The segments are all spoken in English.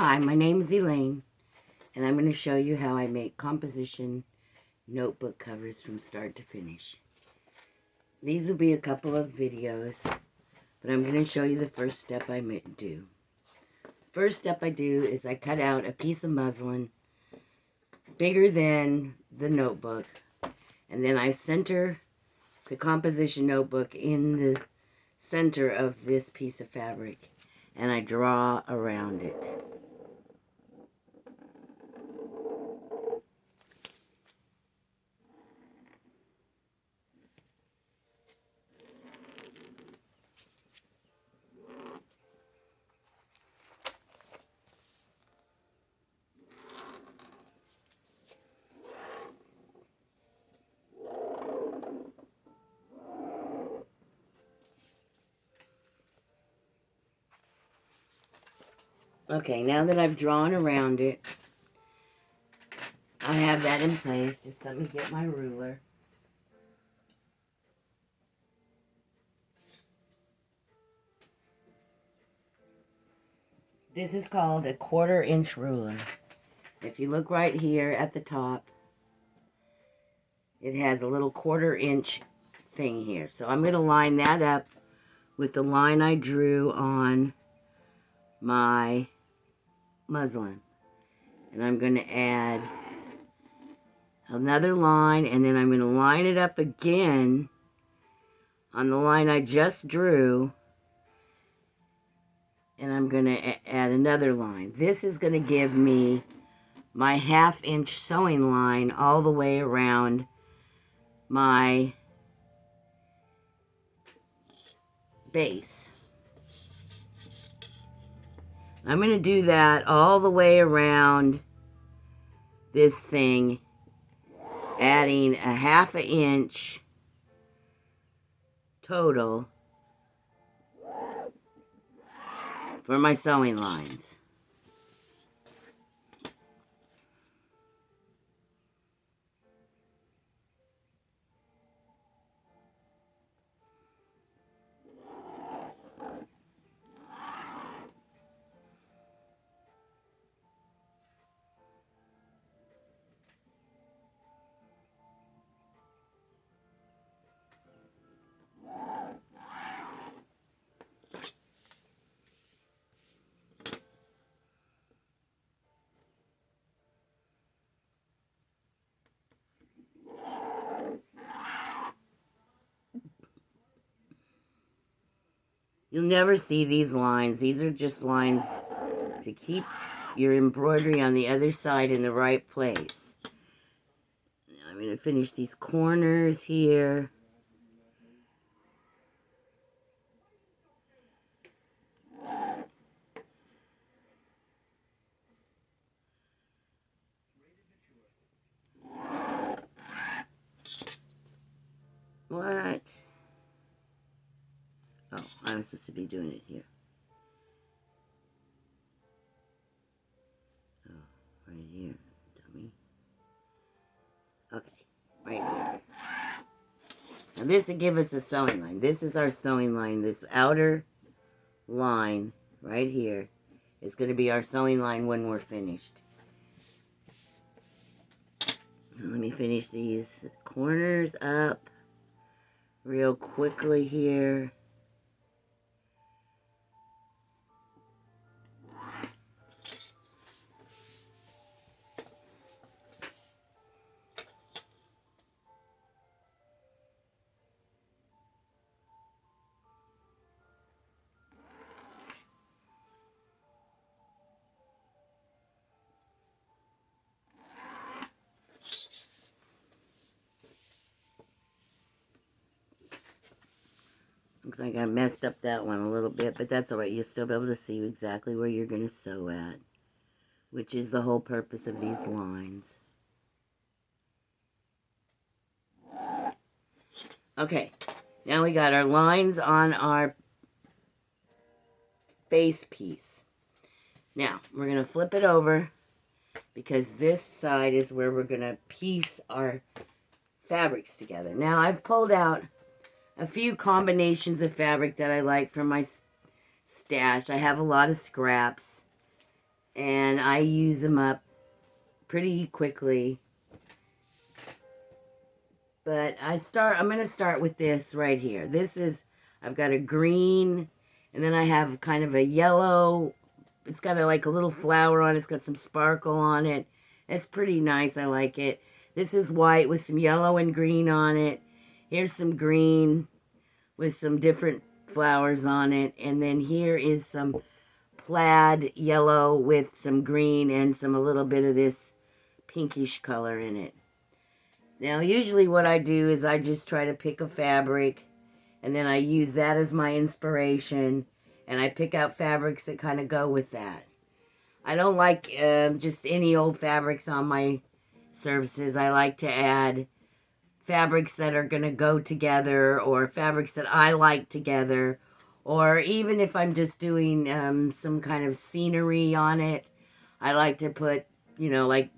Hi, my name is Elaine, and I'm going to show you how I make composition notebook covers from start to finish. These will be a couple of videos, but I'm going to show you the first step I do. First step I do is I cut out a piece of muslin bigger than the notebook, and then I center the composition notebook in the center of this piece of fabric, and I draw around it. Okay, now that I've drawn around it, I have that in place. Just let me get my ruler. This is called a 1/4-inch ruler. If you look right here at the top, it has a little 1/4-inch thing here. So I'm going to line that up with the line I drew on my muslin. And I'm going to add another line, and then I'm going to line it up again on the line I just drew, and I'm going to add another line. This is going to give me my 1/2-inch sewing line all the way around my base. I'm going to do that all the way around this thing, adding a 1/2 inch total for my sewing lines. You'll never see these lines. These are just lines to keep your embroidery on the other side in the right place. Now I'm going to finish these corners here. What? Oh, I'm supposed to be doing it here. Oh, right here, dummy. Okay, right here. Now this will give us the sewing line. This is our sewing line. This outer line right here is going to be our sewing line when we're finished. So let me finish these corners up real quickly here. Looks like I messed up that one a little bit, but that's alright. You'll still be able to see exactly where you're going to sew at, which is the whole purpose of these lines. Okay, now we got our lines on our base piece. Now, we're going to flip it over because this side is where we're going to piece our fabrics together. Now, I've pulled out a few combinations of fabric that I like from my stash. I have a lot of scraps, and I use them up pretty quickly. But I'm going to start with this right here. This is, I've got a green, and then I have kind of a yellow. It's got like a little flower on it. It's got some sparkle on it. It's pretty nice. I like it. This is white with some yellow and green on it. Here's some green with some different flowers on it. And then here is some plaid yellow with some green and a little bit of this pinkish color in it. Now, usually what I do is I just try to pick a fabric, and then I use that as my inspiration, and I pick out fabrics that kind of go with that. I don't like just any old fabrics on my services. I like to add fabrics that are going to go together, or fabrics that I like together, or even if I'm just doing some kind of scenery on it, I like to put, like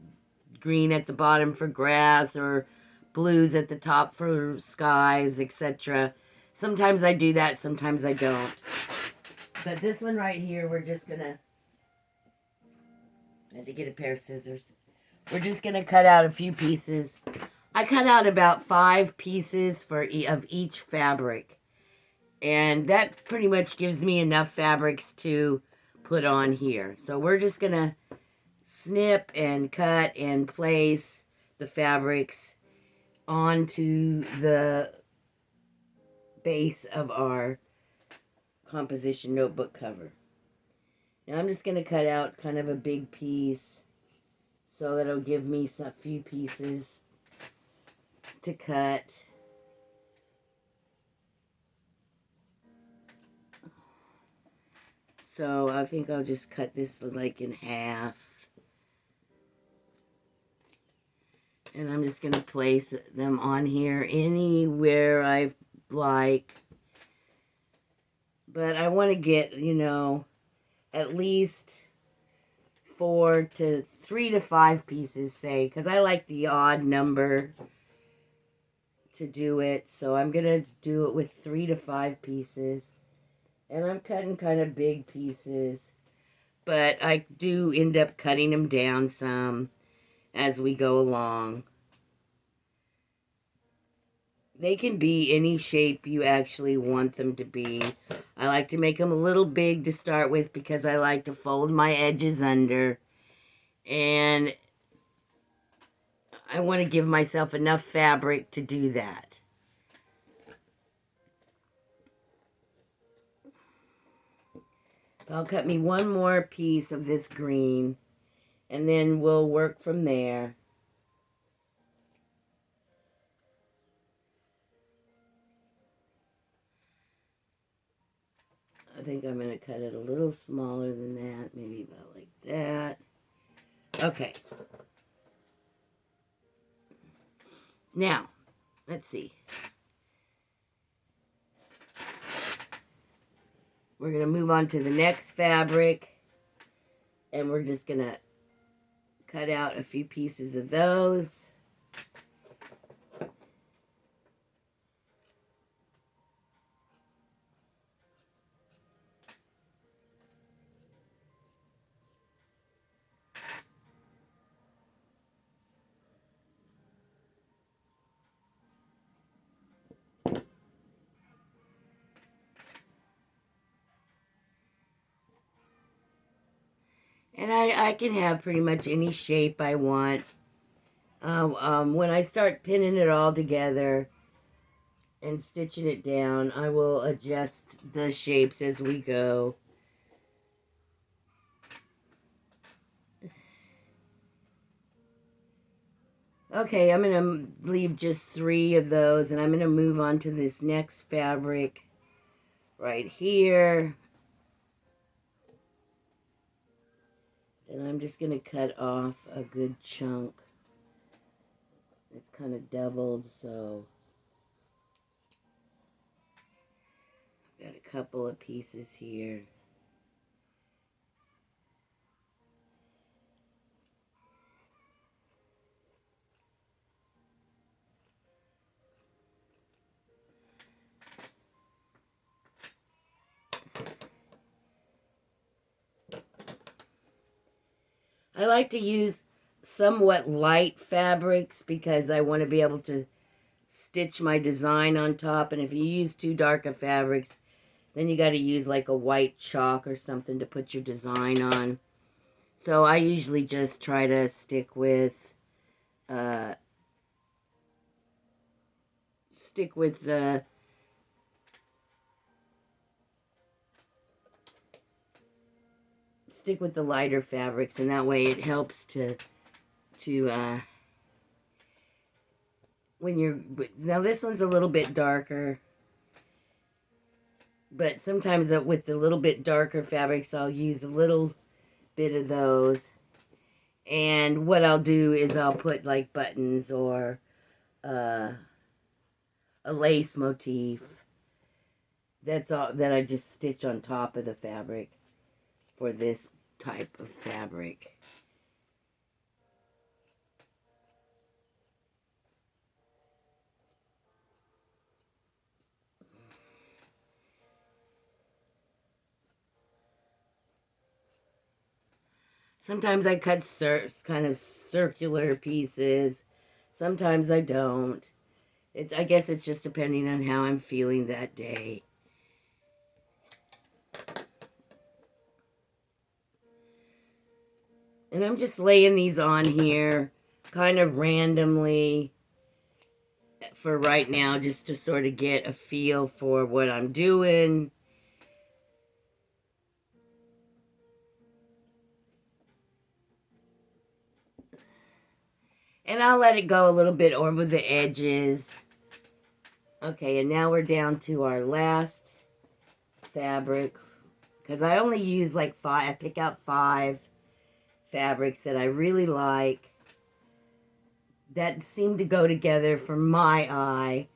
green at the bottom for grass, or blues at the top for skies, etc. Sometimes I do that, sometimes I don't. But this one right here, we're just gonna, I had to get a pair of scissors. We're just gonna cut out a few pieces. I cut out about 5 pieces of each fabric, and that pretty much gives me enough fabrics to put on here. So we're just gonna snip and cut and place the fabrics onto the base of our composition notebook cover. Now I'm just going to cut out kind of a big piece so that it'll give me a few pieces to cut. So I think I'll just cut this like in half. And I'm just going to place them on here anywhere I like. But I want to get, at least 3 to 5 pieces, say, because I like the odd number to do it. So I'm going to do it with 3 to 5 pieces. And I'm cutting kind of big pieces. But I do end up cutting them down some as we go along. They can be any shape you actually want them to be. I like to make them a little big to start with because I like to fold my edges under. And I want to give myself enough fabric to do that. So I'll cut me one more piece of this green, and then we'll work from there. I think I'm going to cut it a little smaller than that, maybe about like that. Okay. Now, let's see. We're going to move on to the next fabric, and we're just going to cut out a few pieces of those. And I can have pretty much any shape I want. When I start pinning it all together and stitching it down, I will adjust the shapes as we go. Okay, I'm going to leave just 3 of those, and I'm going to move on to this next fabric right here. And I'm just going to cut off a good chunk. It's kind of doubled, so I've got a couple of pieces here. I like to use somewhat light fabrics because I want to be able to stitch my design on top. And if you use too dark of fabrics, then you got to use like a white chalk or something to put your design on. So I usually just try to stick with the lighter fabrics, and that way it helps to when you're, now this one's a little bit darker, but sometimes with the little bit darker fabrics I'll use a little bit of those, and what I'll do is I'll put like buttons or a lace motif. That's all that I just stitch on top of the fabric for this type of fabric. Sometimes I cut kind of circular pieces. Sometimes I don't. I guess it's just depending on how I'm feeling that day. And I'm just laying these on here kind of randomly for right now, just to sort of get a feel for what I'm doing. And I'll let it go a little bit over the edges. Okay, and now we're down to our last fabric. Because I only use like 5, I pick out 5 fabrics that I really like, that seem to go together for my eye.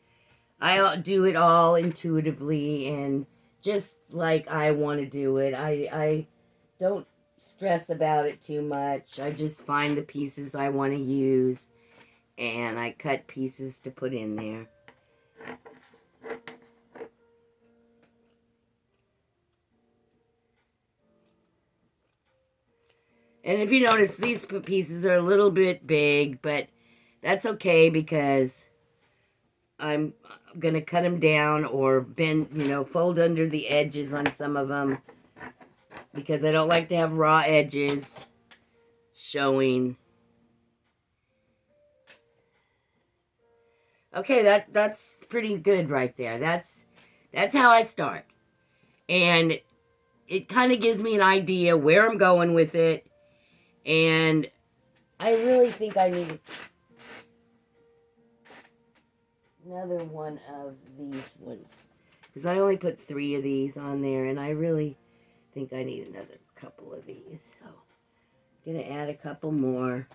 I do it all intuitively and just like I want to do it. I don't stress about it too much. I just find the pieces I want to use and I cut pieces to put in there. And if you notice, these pieces are a little bit big, but that's okay because I'm going to cut them down or bend, fold under the edges on some of them because I don't like to have raw edges showing. Okay, that's pretty good right there. That's how I start. And it kind of gives me an idea where I'm going with it. And I really think I need another one of these ones. Because I only put 3 of these on there. And I really think I need another couple of these. So I'm going to add a couple more.